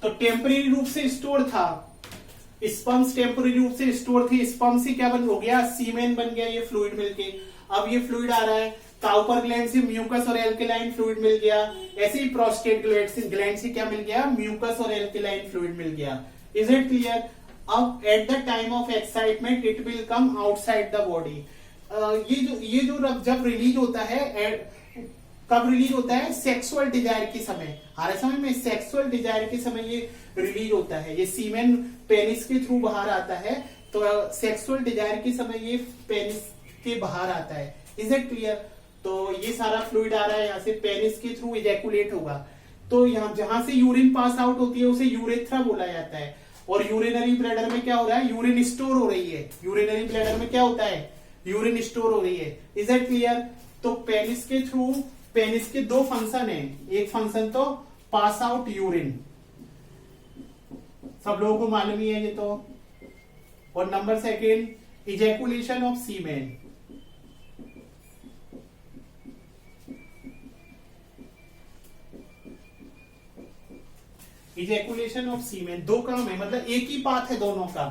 तो टेम्परेरी रूप से स्टोर था, स्पर्म्स टेम्परेरी रूप से स्टोर थे, स्पर्म से क्या बन हो गया, सीमेन बन गया ये फ्लूइड मिलके। अब ये फ्लूइड आ रहा है, काउपर ग्लैंड से म्यूकस और एल्केलाइन फ्लूइड मिल गया, ऐसे ही प्रोस्टेट ग्लैंड से क्या मिल गया, म्यूकस और एल्केलाइन फ्लूइड मिल गया। Is it clear? अब at the time of excitement it will come outside the body. ये जो जब रिलीज होता है, कब रिलीज होता है, सेक्सुअल डिजायर के समय। आ रहा है समझ में, सेक्सुअल डिजायर के समय ये रिलीज होता है, ये सीमेन पेनिस के थ्रू बाहर आता है, तो सेक्सुअल डिजायर के समय ये पेनिस के बाहर आता है। Is it clear? तो ये सारा फ्लूइड आ रहा है यहाँ से, पेनिस के थ्रू इजैकुलेट होगा, तो यहाँ जहां से यूरिन पास आउट होती है उसे यूरेथ्रा बोला जाता है। और यूरिनरी ब्लैडर में क्या हो रहा है, यूरिन स्टोर हो रही है। यूरिनरी ब्लैडर में क्या होता है, यूरिन स्टोर हो रही है। Is it clear? तो पेनिस के थ्रू, पेनिस के दो फंक्शन है, एक फंक्शन तो पास आउट यूरिन, सब लोगों को मालूम ही है ये तो, और number second ejaculation of semen. Ejaculation of semen, दो काम है, मतलब एक ही पाथ है दोनों का।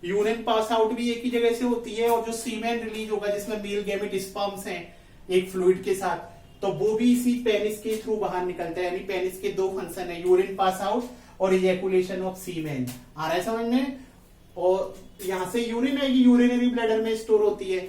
यूरिन पास आउट भी एक ही जगह से होती है, और जो सीमेन रिलीज होगा जिसमें मेल गैमेट स्पर्म्स हैं एक फ्लूइड के साथ, तो वो भी इसी पेनिस के थ्रू बाहर निकलता है। यानी पेनिस के दो फंक्शन है, यूरिन पास आउट और इजैकुलेशन ऑफ सीमेन। आ रहा है समझ में? और यहां से यूरिन आएगी, यूरिनरी ब्लैडर में स्टोर होती है,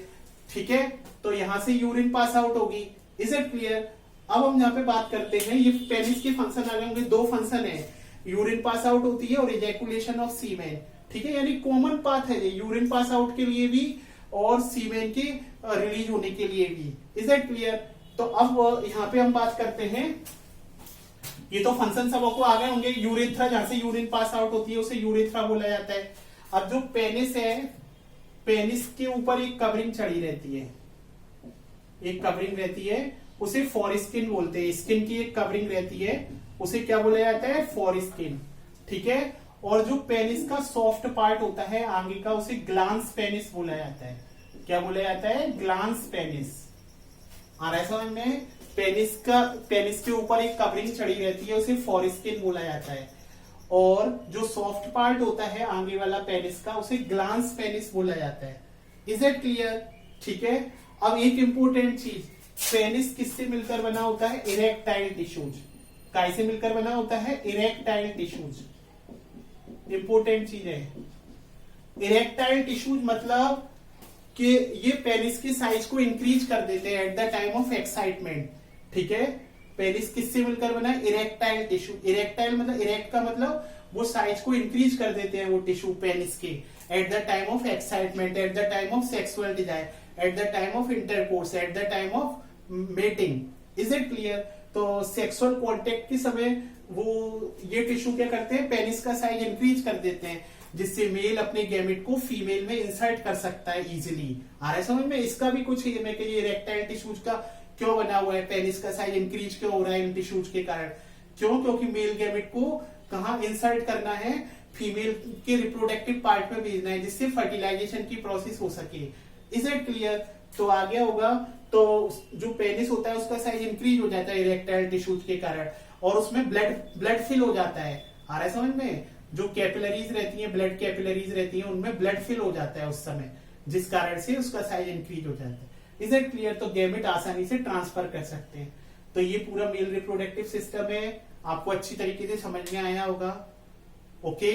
ठीक है, तो यहां से यूरिन पास आउट होगी। Is it clear? अब हम यहाँ पे बात करते हैं, ये पेनिस के फंक्शन आ गए होंगे, दो फंक्शन है, यूरिन पास आउट होती है और इजैकुलेशन ऑफ सीमेन, ठीक है, यानी कॉमन पाथ है ये, यूरिन पास आउट के लिए भी और सीमेन के रिलीज होने के लिए भी। Is it clear? तो अब यहाँ पे हम बात करते हैं, ये तो फंक्शन सब आपको आ गए होंगे। यूरेथ्रा, जहां से यूरिन पास आउट होती है उसे यूरेथ्रा बोला जाता है। अब जो पेनिस है, पेनिस के ऊपर एक कवरिंग चढ़ी रहती है, एक कवरिंग रहती है, उसे फॉरस्किन बोलते हैं। स्किन की एक कवरिंग रहती है, उसे क्या बोला जाता है, फॉरस्किन, ठीक है। और जो पेनिस का सॉफ्ट पार्ट होता है आगे का, उसे ग्लांस पेनिस बोला जाता है। क्या बोला जाता है, ग्लांस पेनिस। आ रहा है समझ में? पेनिस के ऊपर एक कवरिंग चढ़ी रहती है, उसे फॉरस्किन बोला जाता है। और जो सॉफ्ट पार्ट होता है आगे वाला पेनिस का, उसे ग्लांस पेनिस बोला जाता है। Is it clear? ठीक है। अब एक इंपॉर्टेंट चीज, पेनिस किससे मिलकर बना होता है, इरेक्टाइल टिश्यूज। कैसे मिलकर बना होता है, इरेक्टाइल टिश्यूज। इंपॉर्टेंट चीज है, इरेक्टाइल टिश्यूज मतलब कि ये पेनिस की साइज को इंक्रीज कर देते हैं eight the time of excitement, ठीक है। पेनिस किससे मिलकर बना है, इरेक्टाइल टिश्यू। इरेक्टाइल मतलब, इरेक्ट का मतलब वो साइज को इंक्रीज कर देते हैं वो टिश्यू पेनिस के eight the time of excitement, eight the time of sexual desire, eight the time of intercourse, eight the time of mating. Is it clear? तो सेक्सुअल कॉन्टेक्ट के समय वो ये टिश्यू क्या करते हैं, पेनिस का साइज इंक्रीज कर देते हैं, जिससे मेल अपने गैमेट को फीमेल में इंसर्ट कर सकता है इजीली। आ रहा है समझ में? इसका भी कुछ मैं कहिए इरेक्टाइल टिश्यूज का क्यों बना हुआ है, पेनिस का साइज इंक्रीज क्यों हो रहा है इन टिश्यूज के कारण, क्यों? क्योंकि मेल गैमेट को कहाँ इंसर्ट करना है, फीमेल के रिप्रोडक्टिव पार्ट में भेजना है, जिससे फर्टिलाइजेशन की प्रोसेस हो सके। Is it clear? तो आ गया होगा। तो जो पेनिस होता है उसका साइज इंक्रीज हो जाता है इरेक्टाइल टिश्यूज के कारण, और उसमें ब्लड फिल हो जाता है। आ रहा है समझ में? जो कैपिलरीज रहती हैं, ब्लड कैपिलरीज रहती हैं, उनमें ब्लड फिल हो जाता है उस समय, जिस कारण से उसका साइज इंक्रीज हो जाता है। Is it clear? तो गैमेट आसानी से ट्रांसफर कर सकते हैं। तो ये पूरा मेल रिप्रोडक्टिव सिस्टम है, आपको अच्छी तरीके से समझ में आया होगा। ओके।